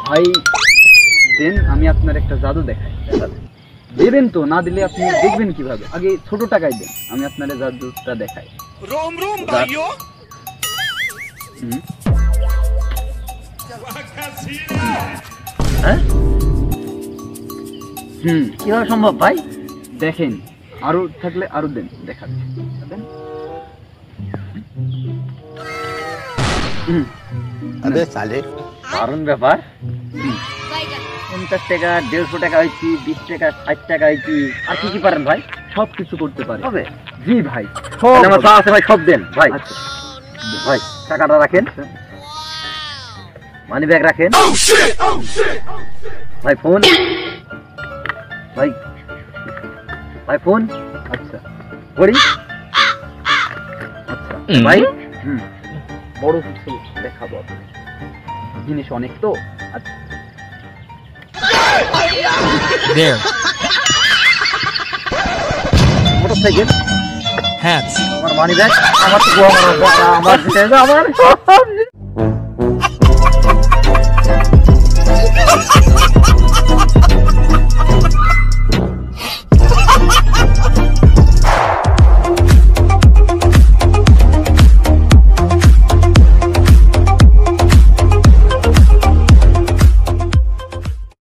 ভাই দেন, আমি আপনার একটা জাদু দেখাই। দেবেন তো, না দিলে আপনি দেখবেন কিভাবে? আগে ছোট টাকায় দেন, আমি আপনার জাদুটা দেখাই। रोम रोम भाइयों। হ্যাঁ কিভাবে সম্ভব ভাই? দেখেন, আরো থাকলে আরো দেন, দেখাচ্ছি। দেন। अबे साले দারুণ ব্যাপার। 50 টাকা, 150 টাকা হয়েছি, 20 টাকা, 60 টাকা হয়েছি। আর কি কি পারেন ভাই? সব কিছু করতে পারে। জি ভাই, আমার যা আছে ভাই সব দেন ভাই। ভাই টাকাটা রাখেন, মানি ব্যাগ রাখেন। ভাই ফোন, ভাই ভাই ফোন। আচ্ছা করি। আচ্ছা ভাই বড় কিছু দেখাবো, জিনিস অনেক তো। আচ্ছা মোটরসাইকেল, হ্যাঁ আমার মানি ব্যাগ, আমার